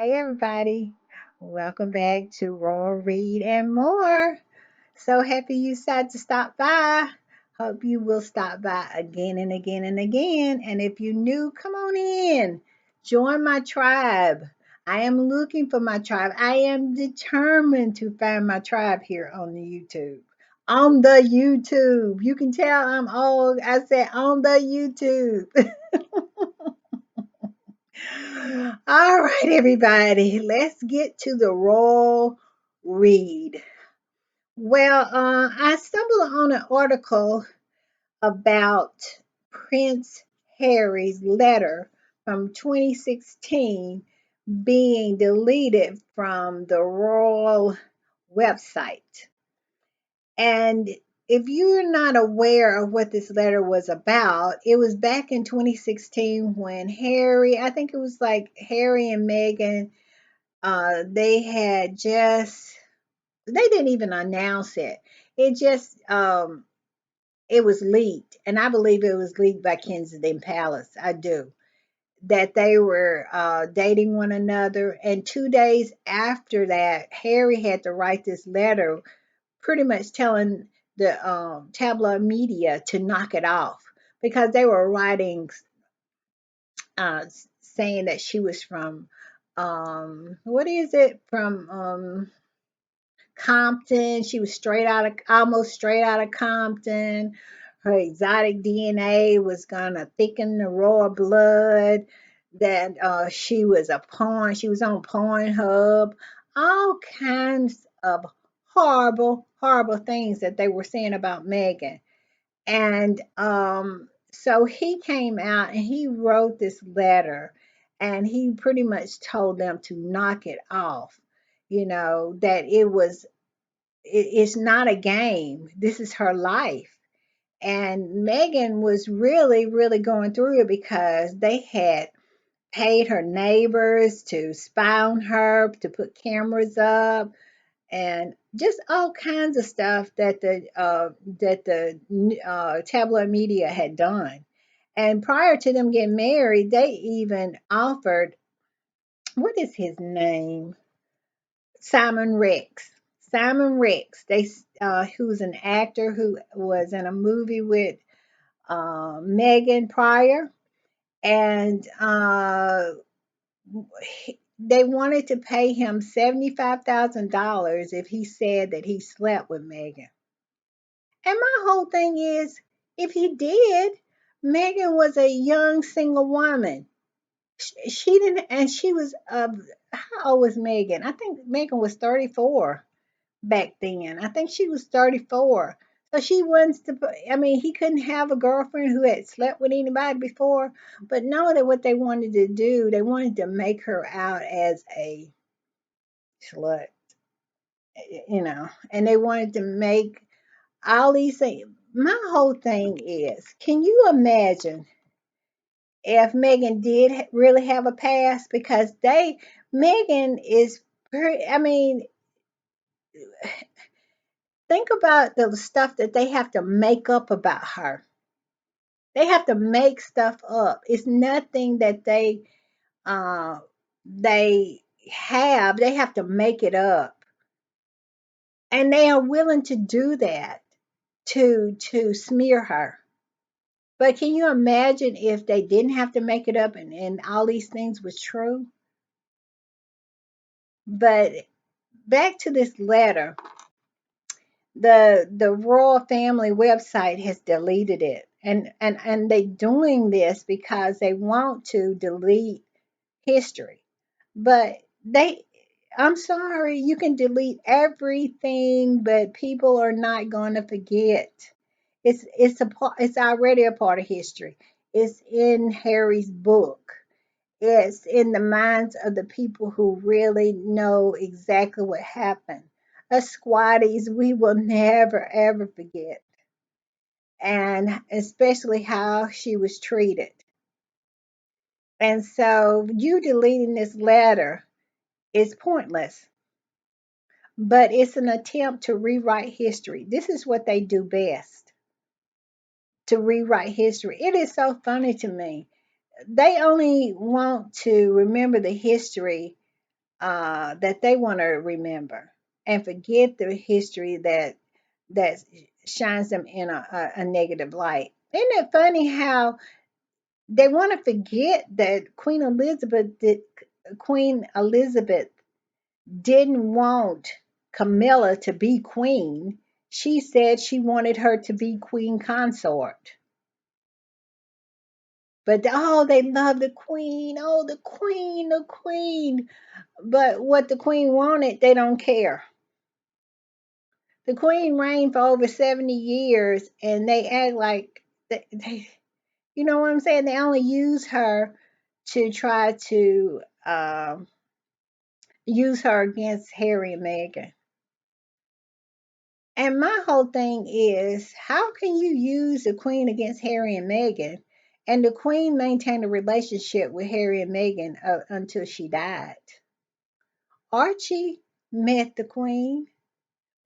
Hey everybody, welcome back to Raw Read and More. So happy you decided to stop by. Hope you will stop by again and again and again. And if you're new, come on in. Join my tribe. I am looking for my tribe. I am determined to find my tribe here on the YouTube. On the YouTube. You can tell I'm old. I said on the YouTube. All right, everybody, let's get to the royal read. Well, I stumbled on an article about Prince Harry's letter from 2016 being deleted from the royal website. And if you're not aware of what this letter was about, it was back in 2016 when Harry, I think it was like Harry and Meghan, they had just, they didn't even announce it. It just, it was leaked. And I believe it was leaked by Kensington Palace. I do. That they were dating one another. And 2 days after that, Harry had to write this letter pretty much telling the tabloid media to knock it off because they were writing, saying that she was from, what is it, from Compton. She was straight out of, almost straight out of Compton. Her exotic DNA was gonna thicken the royal blood. That she was a porn. She was on Pornhub. All kinds of horrible, horrible things that they were saying about Megan. And so he came out and he wrote this letter, and he pretty much told them to knock it off. You know that it's not a game. This is her life. And Megan was really, really going through it because they had paid her neighbors to spy on her, to put cameras up, and just all kinds of stuff that the tabloid media had done. And prior to them getting married, they even offered, what is his name? Simon Rex. Simon Rex. Who's an actor who was in a movie with Megan Pryor, and they wanted to pay him $75,000 if he said that he slept with Megan. And my whole thing is, if he did, Megan was a young single woman. She didn't, and she was, how old was Megan? I think Megan was 34 back then. I think she was 34. So she wants to, I mean, he couldn't have a girlfriend who had slept with anybody before. But no, that what they wanted to do, they wanted to make her out as a slut, and they wanted to make all these things. My whole thing is, can you imagine if Megan did really have a past? Because Megan is, I mean, think about the stuff that they have to make up about her. They have to make stuff up. It's nothing that uh they have. They have to make it up. And they are willing to do that to smear her. But can you imagine if they didn't have to make it up and all these things was true? But back to this letter, the royal family website has deleted it, and they doing this because they want to delete history. But they, I'm sorry, you can delete everything, but people are not going to forget. It's already a part of history. It's in Harry's book. It's in the minds of the people who really know exactly what happened. Us squatties, we will never ever forget, and especially how she was treated. And so you deleting this letter is pointless, but it's an attempt to rewrite history. This is what they do best, to rewrite history. It is so funny to me. They only want to remember the history that they want to remember and forget the history that shines them in a negative light. Isn't it funny how they want to forget that Queen Elizabeth didn't want Camilla to be queen. She said she wanted her to be queen consort. But oh, they love the queen. Oh, the queen, the queen. But what the queen wanted, they don't care. The queen reigned for over 70 years and they act like you know what I'm saying? They only use her to try to use her against Harry and Meghan. And my whole thing is, how can you use the queen against Harry and Meghan? And the queen maintained a relationship with Harry and Meghan until she died. Archie met the queen.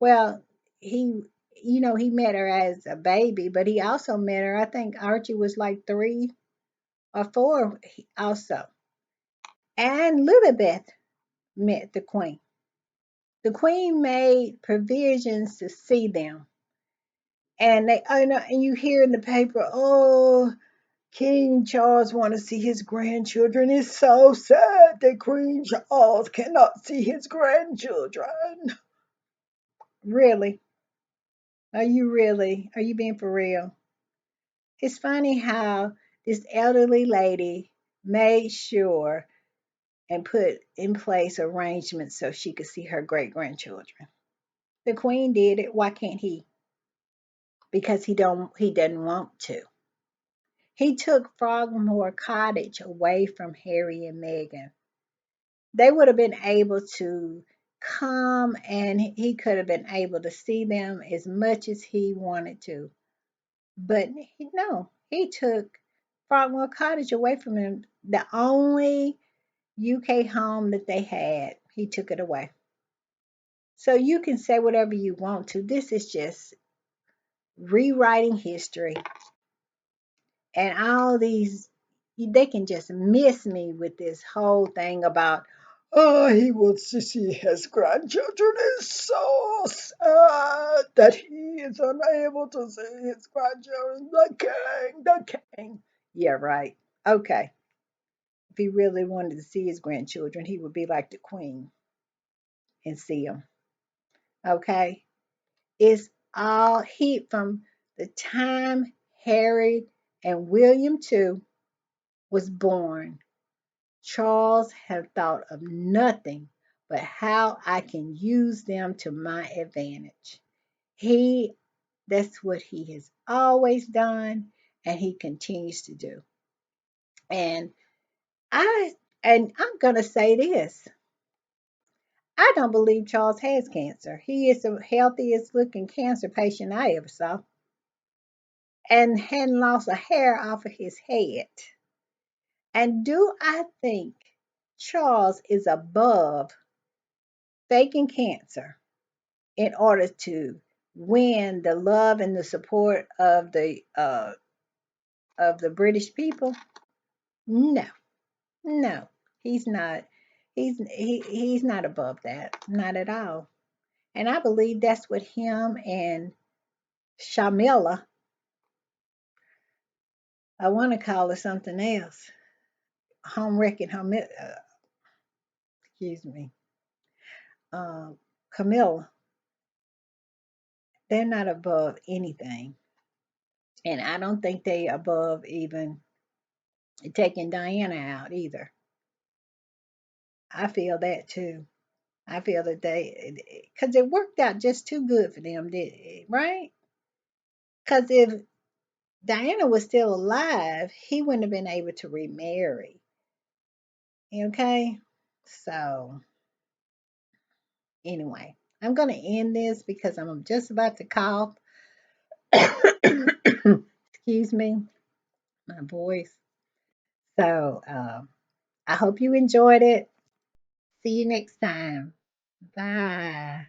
Well, he, he met her as a baby, but he also met her. I think Archie was like 3 or 4 also. And Elizabeth met the queen. The queen made provisions to see them. And and you hear in the paper, oh, King Charles want to see his grandchildren. It's so sad that Queen Charles cannot see his grandchildren. Really? Are you really? Are you being for real? It's funny how this elderly lady made sure and put in place arrangements so she could see her great grandchildren. The queen did it. Why can't he? Because he doesn't want to. He took Frogmore Cottage away from Harry and Meghan. They would have been able to come and he could have been able to see them as much as he wanted to. But no, he took Frogmore Cottage away from him. The only UK home that they had, he took it away. So you can say whatever you want to. This is just rewriting history. And all these, they can just miss me with this whole thing about, oh, he wants to see his grandchildren. Is so sad that he is unable to see his grandchildren. The king. Yeah, right. Okay. If he really wanted to see his grandchildren, he would be like the queen and see them. Okay. It's all heat from the time Harry and William too was born. Charles had thought of nothing but how I can use them to my advantage. He That's what he has always done and he continues to do. And I and I'm going to say this. I don't believe Charles has cancer. He is the healthiest looking cancer patient I ever saw and hadn't lost a hair off of his head. And do I think Charles is above faking cancer in order to win the love and the support of the British people? No, no, he's not. He's not above that, not at all. And I believe that's what him and Shamila. I want to call her something else. Home wrecking home. Excuse me. Uh, Camilla. They're not above anything, and I don't think they above even taking Diana out either. I feel that too. I feel that because it worked out just too good for them, did it? Right? Because if Diana was still alive, he wouldn't have been able to remarry. Okay? So, anyway, I'm going to end this because I'm just about to cough. Excuse me, my voice. So, I hope you enjoyed it. See you next time. Bye.